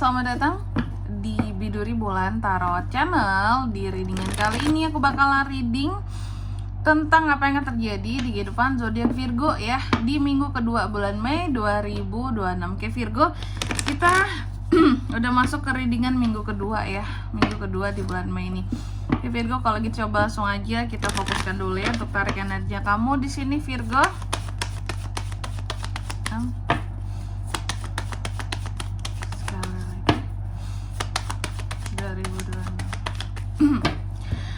selamat datang di Biduri Bulan Tarot Channel. Di readingan kali ini aku bakalan reading tentang apa yang akan terjadi di kehidupan zodiak Virgo ya di minggu kedua bulan Mei 2026. Oke Virgo, kita udah masuk ke readingan minggu kedua ya, minggu kedua di bulan Mei ini. Oke Virgo, kalau gitu coba langsung aja kita fokuskan dulu ya untuk tarik energi kamu di sini Virgo.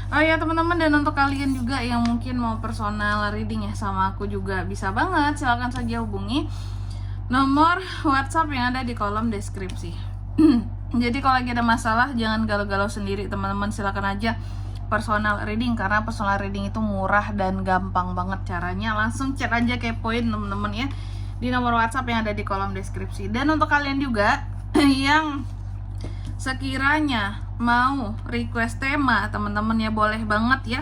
Oh ya teman-teman, dan untuk kalian juga yang mungkin mau personal reading ya sama aku juga bisa banget, silahkan saja hubungi nomor WhatsApp yang ada di kolom deskripsi. Jadi kalau lagi ada masalah jangan galau-galau sendiri teman-teman, silakan aja personal reading, karena personal reading itu murah dan gampang banget caranya. Langsung chat aja kepoin teman-teman ya di nomor WhatsApp yang ada di kolom deskripsi. Dan untuk kalian juga yang sekiranya mau request tema teman-teman ya, boleh banget ya,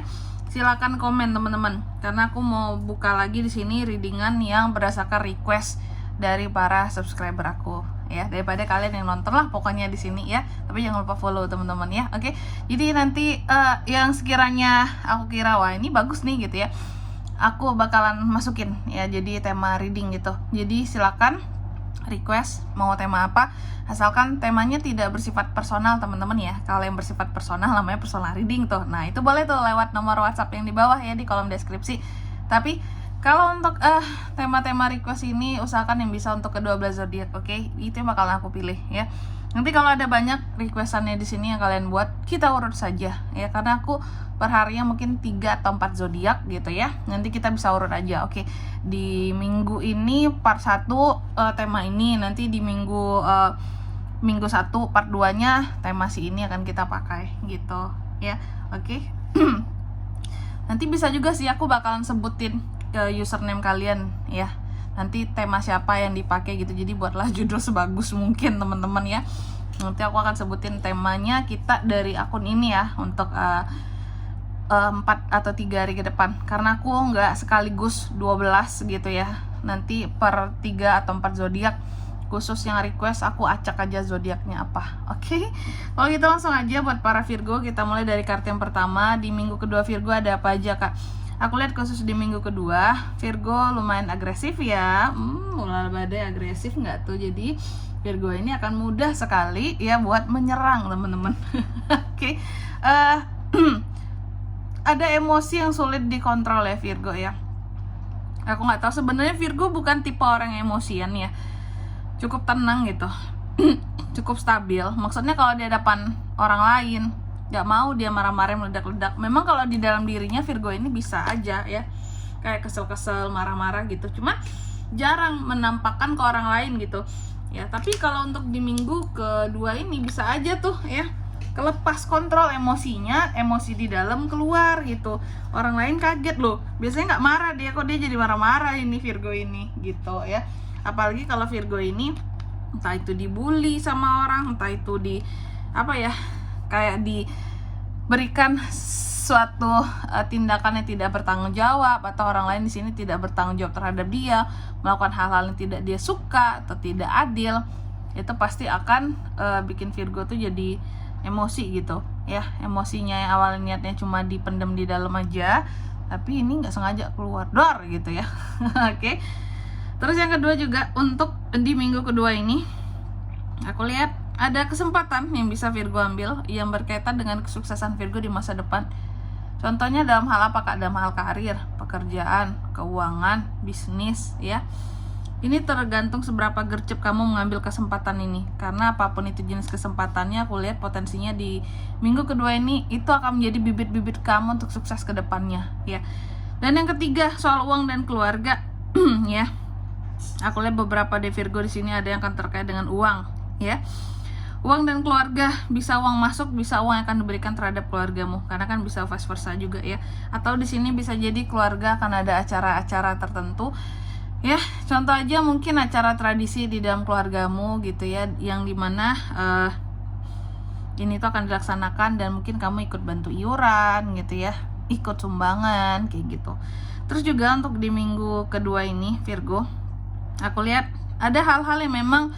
silakan komen teman-teman, karena aku mau buka lagi di sini readingan yang berdasarkan request dari para subscriber aku ya, daripada kalian yang nonton lah pokoknya di sini ya. Tapi jangan lupa follow teman-teman ya. Oke, jadi nanti yang sekiranya aku kira wah ini bagus nih gitu ya, aku bakalan masukin ya jadi tema reading gitu. Jadi silakan request mau tema apa, asalkan temanya tidak bersifat personal teman-teman ya. Kalau yang bersifat personal namanya personal reading tuh, nah itu boleh tuh lewat nomor WhatsApp yang di bawah ya di kolom deskripsi. Tapi kalau untuk tema-tema request ini usahakan yang bisa untuk ke-12 zodiak, oke? Itu yang bakalan aku pilih ya. Nanti kalau ada banyak requestannya di sini yang kalian buat, kita urut saja ya, karena aku per harinya mungkin 3 atau 4 zodiak gitu ya. Nanti kita bisa urut aja. Oke. Di minggu ini part 1 tema ini, nanti di minggu 1 part 2-nya tema si ini akan kita pakai gitu ya. Oke. Nanti bisa juga sih aku bakalan sebutin ke username kalian ya, nanti tema siapa yang dipakai gitu. Jadi buatlah judul sebagus mungkin teman-teman ya. Nanti aku akan sebutin temanya kita dari akun ini ya, untuk 4 atau 3 hari ke depan, karena aku nggak sekaligus 12 gitu ya. Nanti per 3 atau 4 zodiak, khusus yang request aku acak aja zodiaknya apa. Oke. Kalau gitu langsung aja buat para Virgo, kita mulai dari kartu yang pertama. Di minggu kedua Virgo ada apa aja kak? Aku lihat khusus di minggu kedua Virgo lumayan agresif ya. Ulah badai agresif nggak tuh? Jadi Virgo ini akan mudah sekali ya buat menyerang teman-teman. Oke. Ada emosi yang sulit dikontrol ya Virgo ya. Aku nggak tahu sebenarnya Virgo bukan tipe orang yang emosian ya. Cukup tenang gitu. Cukup stabil. Maksudnya kalau di hadapan orang lain gak mau dia marah-marah meledak-ledak. Memang kalau di dalam dirinya Virgo ini bisa aja ya, kayak kesel-kesel, marah-marah gitu, cuma jarang menampakkan ke orang lain gitu ya. Tapi kalau untuk di minggu kedua ini bisa aja tuh ya, kelepas kontrol emosinya, emosi di dalam keluar gitu. Orang lain kaget loh, biasanya nggak marah dia, kok dia jadi marah-marah ini Virgo ini gitu ya. Apalagi kalau Virgo ini entah itu dibully sama orang, entah itu di apa ya, kayak diberikan suatu tindakan yang tidak bertanggung jawab, atau orang lain di sini tidak bertanggung jawab terhadap dia, melakukan hal-hal yang tidak dia suka atau tidak adil, itu pasti akan bikin Virgo tuh jadi emosi gitu ya. Emosinya yang awalnya niatnya cuma dipendam di dalam aja, tapi ini nggak sengaja keluar dor gitu ya. Oke. Terus yang kedua juga untuk di minggu kedua ini, aku lihat ada kesempatan yang bisa Virgo ambil yang berkaitan dengan kesuksesan Virgo di masa depan. Contohnya dalam hal apa kak? Dalam hal karir, pekerjaan, keuangan, bisnis ya. Ini tergantung seberapa gercep kamu mengambil kesempatan ini, karena apapun itu jenis kesempatannya, aku lihat potensinya di minggu kedua ini itu akan menjadi bibit-bibit kamu untuk sukses ke depannya ya. Dan yang ketiga soal uang dan keluarga ya. Aku lihat beberapa di Virgo di sini ada yang akan terkait dengan uang ya. Uang dan keluarga, bisa uang masuk, bisa uang yang akan diberikan terhadap keluargamu, karena kan bisa vice versa juga ya. Atau di sini bisa jadi keluarga akan ada acara-acara tertentu ya. Contoh aja mungkin acara tradisi di dalam keluargamu gitu ya, yang dimana ini tuh akan dilaksanakan dan mungkin kamu ikut bantu iuran gitu ya, ikut sumbangan kayak gitu. Terus juga untuk di minggu kedua ini Virgo, aku lihat ada hal-hal yang memang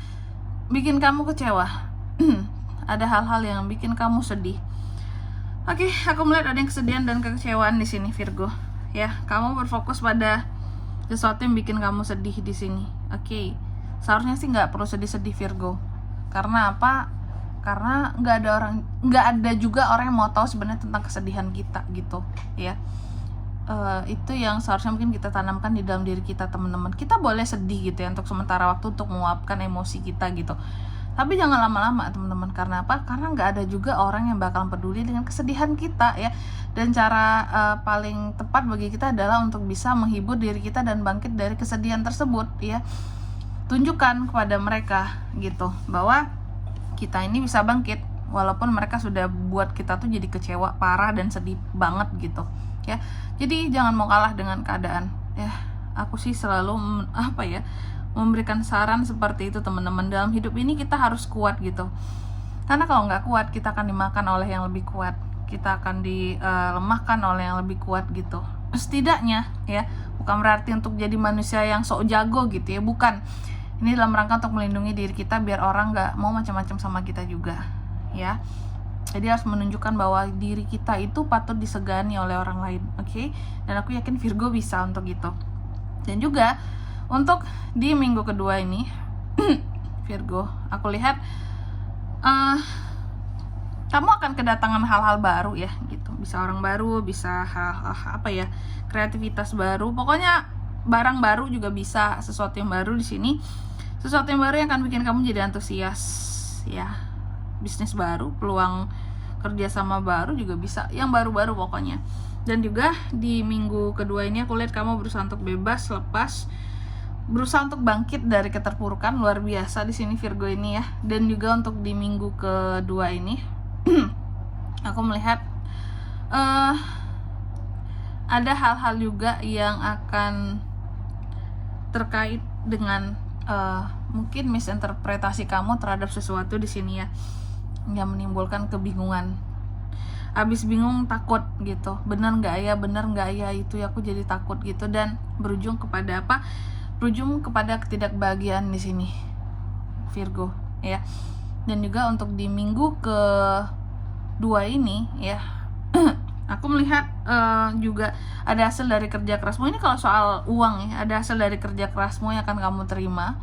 bikin kamu kecewa ada hal-hal yang bikin kamu sedih. Oke, aku melihat ada yang kesedihan dan kekecewaan di sini Virgo. Ya, kamu berfokus pada sesuatu yang bikin kamu sedih di sini. Oke, seharusnya sih nggak perlu sedih-sedih Virgo. Karena apa? Karena nggak ada juga orang yang mau tahu sebenarnya tentang kesedihan kita gitu, ya. Itu yang seharusnya mungkin kita tanamkan di dalam diri kita, teman-teman. Kita boleh sedih gitu ya untuk sementara waktu untuk meluapkan emosi kita gitu. Tapi jangan lama-lama teman-teman. Karena apa? Karena nggak ada juga orang yang bakal peduli dengan kesedihan kita ya. Dan cara paling tepat bagi kita adalah untuk bisa menghibur diri kita dan bangkit dari kesedihan tersebut ya. Tunjukkan kepada mereka gitu bahwa kita ini bisa bangkit walaupun mereka sudah buat kita tuh jadi kecewa parah dan sedih banget gitu ya. Jadi jangan mau kalah dengan keadaan ya. Aku sih selalu memberikan saran seperti itu teman-teman. Dalam hidup ini kita harus kuat gitu, karena kalau nggak kuat kita akan dimakan oleh yang lebih kuat, kita akan dilemahkan oleh yang lebih kuat gitu. Setidaknya ya, bukan berarti untuk jadi manusia yang sok jago gitu ya, bukan. Ini dalam rangka untuk melindungi diri kita biar orang nggak mau macam-macam sama kita juga ya. Jadi harus menunjukkan bahwa diri kita itu patut disegani oleh orang lain, oke? Dan aku yakin Virgo bisa untuk itu. Dan juga untuk di minggu kedua ini Virgo, aku lihat kamu akan kedatangan hal-hal baru ya gitu. Bisa orang baru, bisa kreativitas baru. Pokoknya barang baru juga bisa, sesuatu yang baru di sini. Sesuatu yang baru yang akan bikin kamu jadi antusias ya. Bisnis baru, peluang kerjasama baru juga bisa, yang baru-baru pokoknya. Dan juga di minggu kedua ini aku lihat kamu berusaha untuk bebas, lepas, berusaha untuk bangkit dari keterpurukan. Luar biasa di sini Virgo ini ya. Dan juga untuk di minggu kedua ini aku melihat ada hal-hal juga yang akan terkait dengan mungkin misinterpretasi kamu terhadap sesuatu di sini ya, yang menimbulkan kebingungan. Abis bingung takut gitu, bener nggak ya itu ya, aku jadi takut gitu. Dan berujung kepada apa? Berujung kepada ketidakbahagiaan di sini Virgo ya. Dan juga untuk di minggu kedua ini ya aku melihat juga ada hasil dari kerja kerasmu. Ini kalau soal uang ya, ada hasil dari kerja kerasmu yang akan kamu terima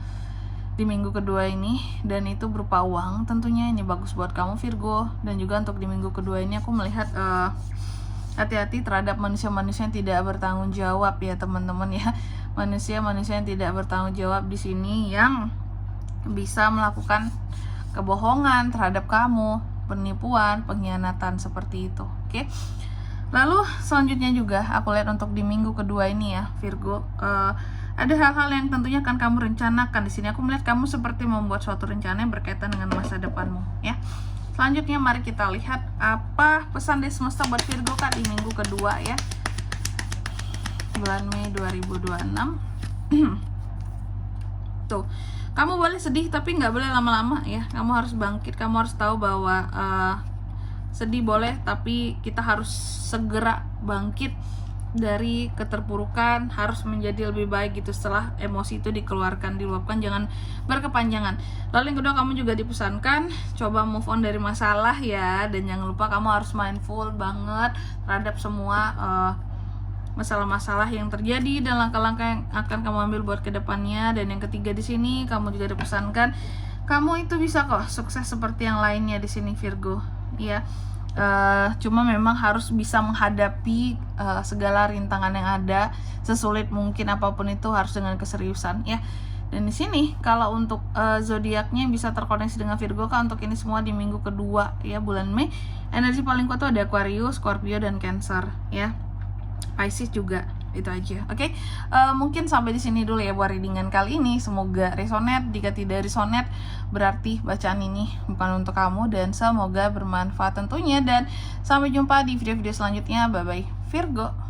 di minggu kedua ini, dan itu berupa uang tentunya. Ini bagus buat kamu Virgo. Dan juga untuk di minggu kedua ini aku melihat hati-hati terhadap manusia-manusia yang tidak bertanggung jawab ya teman-teman ya. Manusia-manusia yang tidak bertanggung jawab di sini yang bisa melakukan kebohongan terhadap kamu, penipuan, pengkhianatan seperti itu. Oke. Lalu selanjutnya juga aku lihat untuk di minggu kedua ini ya Virgo, ada hal-hal yang tentunya akan kamu rencanakan di sini. Aku melihat kamu seperti membuat suatu rencana yang berkaitan dengan masa depanmu ya. Selanjutnya mari kita lihat apa pesan dari semesta buat Virgo di minggu kedua ya, bulan Mei 2026. Tuh, kamu boleh sedih tapi nggak boleh lama-lama ya. Kamu harus bangkit, kamu harus tahu bahwa sedih boleh, tapi kita harus segera bangkit dari keterpurukan, harus menjadi lebih baik gitu setelah emosi itu dikeluarkan, diluapkan, jangan berkepanjangan. Lalu yang kedua, kamu juga dipesankan coba move on dari masalah ya, dan jangan lupa kamu harus mindful banget terhadap semua masalah-masalah yang terjadi dan langkah-langkah yang akan kamu ambil buat kedepannya. Dan yang ketiga di sini kamu juga dipesankan kamu itu bisa kok sukses seperti yang lainnya di sini Virgo ya. Cuma memang harus bisa menghadapi segala rintangan yang ada, sesulit mungkin apapun itu harus dengan keseriusan ya. Dan di sini kalau untuk zodiaknya bisa terkoneksi dengan Virgo untuk ini semua di minggu kedua ya bulan Mei. Energi paling kuat tuh ada Aquarius, Scorpio dan Cancer ya. Pisces juga. Itu aja. Oke. Mungkin sampai di sini dulu ya buat readingan kali ini. Semoga resonate. Jika tidak resonate berarti bacaan ini bukan untuk kamu, dan semoga bermanfaat tentunya. Dan sampai jumpa di video-video selanjutnya. Bye bye Virgo.